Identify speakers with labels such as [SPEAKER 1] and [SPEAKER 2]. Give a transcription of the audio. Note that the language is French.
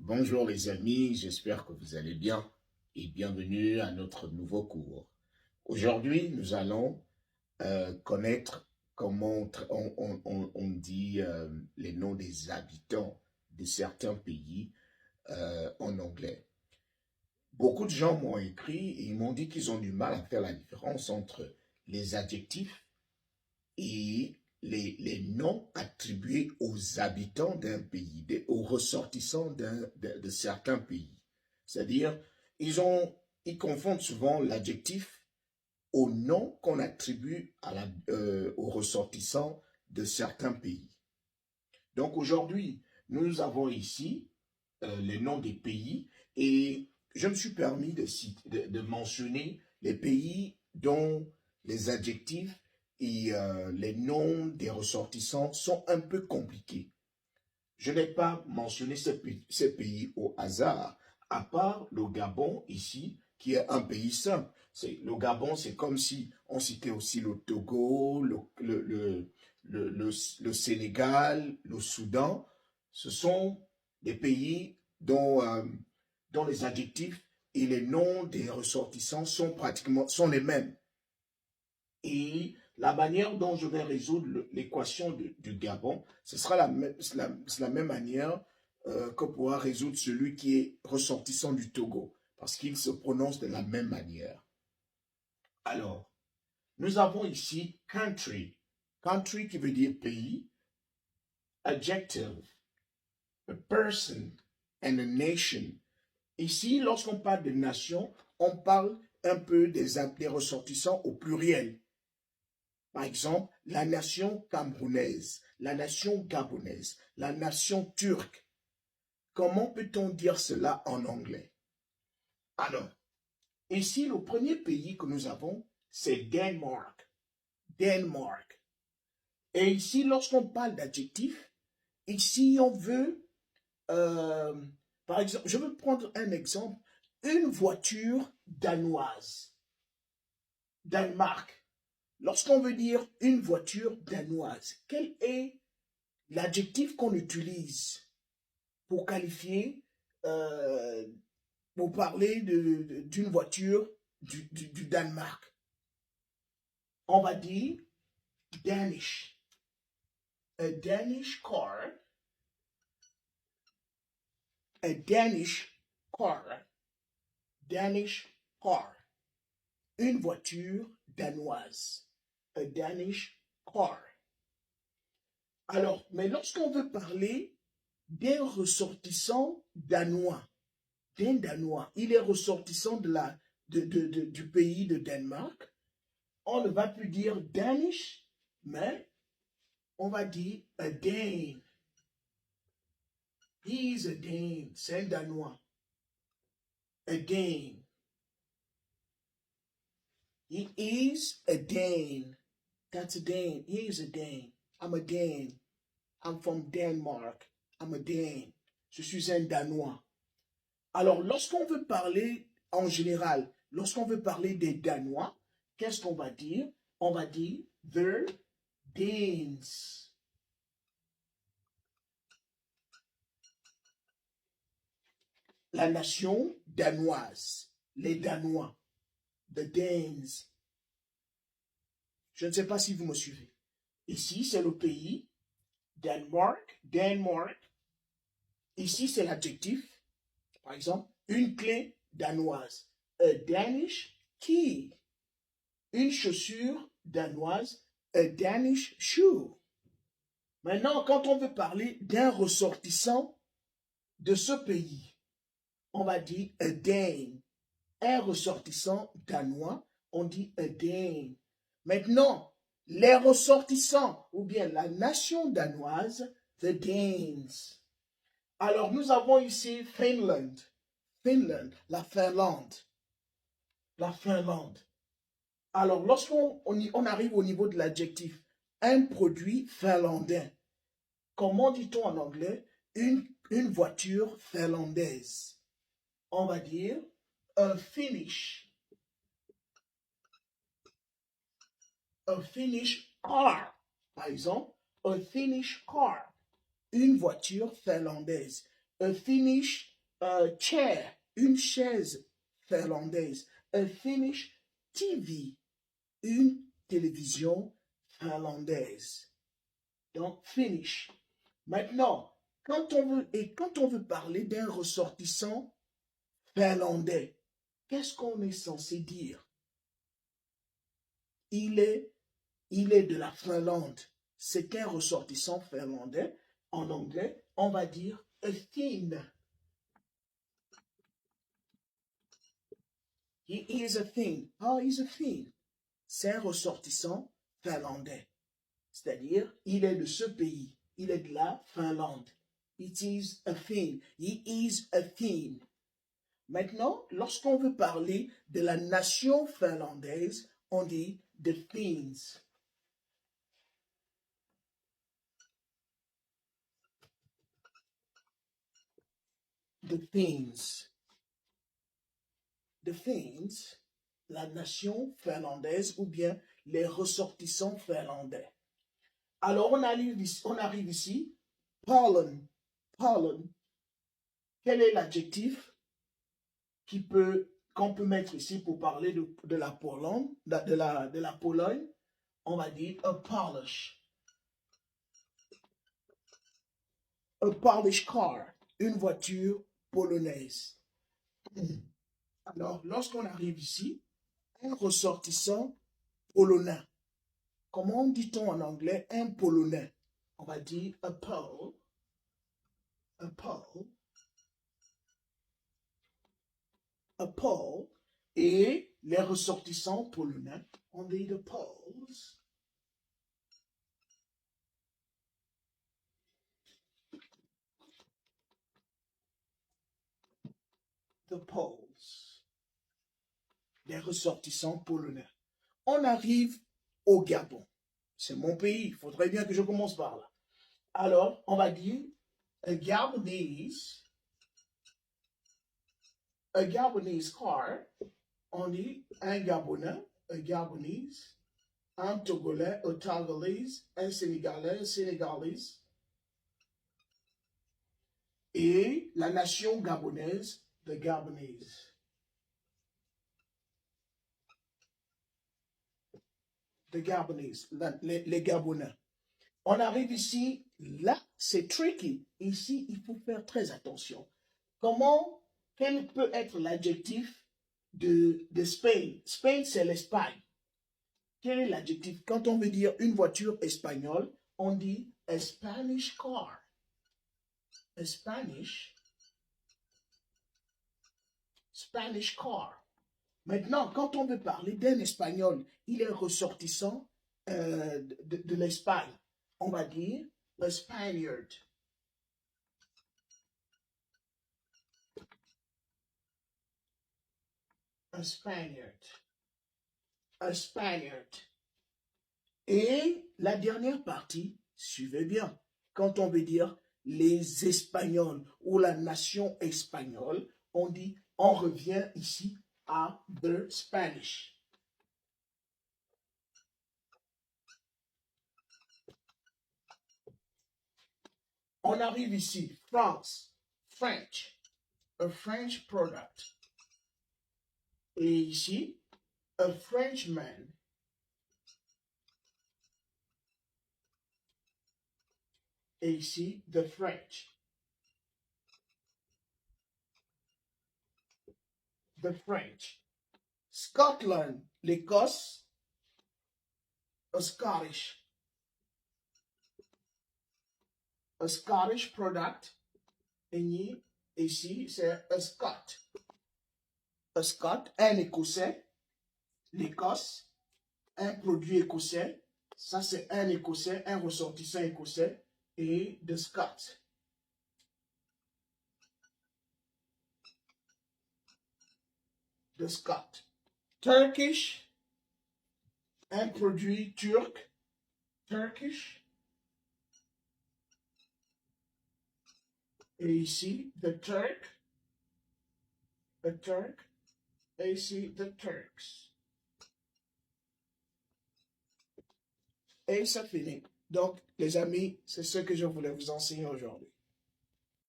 [SPEAKER 1] Bonjour les amis, j'espère que vous allez bien et bienvenue à notre nouveau cours. Aujourd'hui, nous allons connaître comment on dit les noms des habitants de certains pays en anglais. Beaucoup de gens m'ont écrit et ils m'ont dit qu'ils ont du mal à faire la différence entre les adjectifs et les noms attribués aux habitants d'un pays, aux ressortissants de certains pays. C'est-à-dire, ils confondent souvent l'adjectif au nom qu'on attribue aux ressortissants de certains pays. Donc aujourd'hui, nous avons ici les noms des pays et je me suis permis de mentionner les pays dont les adjectifs et les noms des ressortissants sont un peu compliqués. Je n'ai pas mentionné ces pays au hasard, à part le Gabon ici, qui est un pays simple. Le Gabon, c'est comme si on citait aussi le Togo, le Sénégal, le Soudan. Ce sont des pays dont les adjectifs et les noms des ressortissants sont les mêmes. Et la manière dont je vais résoudre l'équation du Gabon, ce sera la même manière que pourra résoudre celui qui est ressortissant du Togo, parce qu'il se prononce de la même manière. Alors, nous avons ici country. Country qui veut dire pays. Adjective, a person and a nation. Ici, lorsqu'on parle de nation, on parle un peu des ressortissants au pluriel. Par exemple, la nation camerounaise, la nation gabonaise, la nation turque. Comment peut-on dire cela en anglais? Alors, ici, le premier pays que nous avons, c'est Danemark. Danemark. Et ici, lorsqu'on parle d'adjectifs, ici, on veut, par exemple, je veux prendre un exemple, une voiture danoise. Danemark. Lorsqu'on veut dire une voiture danoise, quel est l'adjectif qu'on utilise pour qualifier, pour parler d'une voiture du Danemark? On va dire Danish. A Danish car. A Danish car. Danish car. Une voiture danoise. A Danish car. Alors, mais lorsqu'on veut parler d'un ressortissant danois, d'un Danois, il est ressortissant du pays de Danemark, on ne va plus dire Danish, mais on va dire a Dane. He is a Dane, c'est un Danois. A Dane. He is a Dane. That's a Dane. He is a Dane. I'm a Dane. I'm from Denmark. I'm a Dane. Je suis un Danois. Alors, lorsqu'on veut parler, en général, lorsqu'on veut parler des Danois, qu'est-ce qu'on va dire? On va dire the Danes. La nation danoise, les Danois, the Danes. Je ne sais pas si vous me suivez. Ici, c'est le pays, Denmark, Denmark. Ici, c'est l'adjectif. Par exemple, une clé danoise. A Danish key. Une chaussure danoise. A Danish shoe. Maintenant, quand on veut parler d'un ressortissant de ce pays, on va dire a Dane. Un ressortissant danois, on dit a Dane. Maintenant, les ressortissants, ou bien la nation danoise, the Danes. Alors, nous avons ici Finland. Finland, la Finlande. La Finlande. Alors, lorsqu'on arrive au niveau de l'adjectif, un produit finlandais, comment dit-on en anglais? Une voiture finlandaise. On va dire a Finnish. A Finnish car. Par exemple, a Finnish car. Une voiture finlandaise. A Finnish chair, une chaise finlandaise. A Finnish TV, une télévision finlandaise. Donc, Finnish. Maintenant, quand on veut parler d'un ressortissant finlandais, qu'est-ce qu'on est censé dire? Il est de la Finlande. C'est un ressortissant finlandais. En anglais, on va dire a Finn. He is a Finn. Oh, he's a Finn. C'est un ressortissant finlandais. C'est-à-dire, il est de ce pays. Il est de la Finlande. It is a Finn. He is a Finn. Maintenant, lorsqu'on veut parler de la nation finlandaise, on dit the Finns. The Finns. The Finns, la nation finlandaise ou bien les ressortissants finlandais. Alors, on arrive ici. Pollen. Pollen. Quel est l'adjectif qu'on peut mettre ici pour parler de la Pologne, de la Pologne? On va dire a Polish. A Polish car. Une voiture polonaise. Alors, lorsqu'on arrive ici, un ressortissant polonais. Comment dit-on en anglais un polonais? On va dire a Pole. A Pole. A Pole. Et les ressortissants polonais, on dit the Poles. The Poles. Les ressortissants polonais. On arrive au Gabon. C'est mon pays. Il faudrait bien que je commence par là. Alors, on va dire a Gabonese car. On dit un Gabonais, un Gabonese, un Togolais, un Togolese, un Sénégalais, un Sénégalese. Et la nation gabonaise, the Gabonese. The Gabonese, les Gabonais. On arrive ici, là, c'est tricky. Ici, il faut faire très attention. Quel peut être l'adjectif de Spain? Spain, c'est l'Espagne. Quel est l'adjectif? Quand on veut dire une voiture espagnole, on dit a Spanish car. A Spanish car. Maintenant, quand on veut parler d'un Espagnol, il est ressortissant de l'Espagne. On va dire a Spaniard. A Spaniard. A Spaniard. Et la dernière partie, suivez bien, quand on veut dire les Espagnols ou la nation espagnole, on revient ici à the Spanish. On arrive ici, France, French, a French product. Et ici, a Frenchman. Et ici, the French. The French. Scotland, l'Écosse, a Scottish. A Scottish product. Et ici, c'est a Scot. A Scot, un Écossais. L'Écosse, un produit écossais. Ça, c'est un Écossais, un ressortissant écossais. Et the Scot. The Scot. Turkish, un produit turc. Turkish. Et ici, the Turk. The Turk. Et ici, the Turks. Et ça finit. Donc, les amis, c'est ce que je voulais vous enseigner aujourd'hui.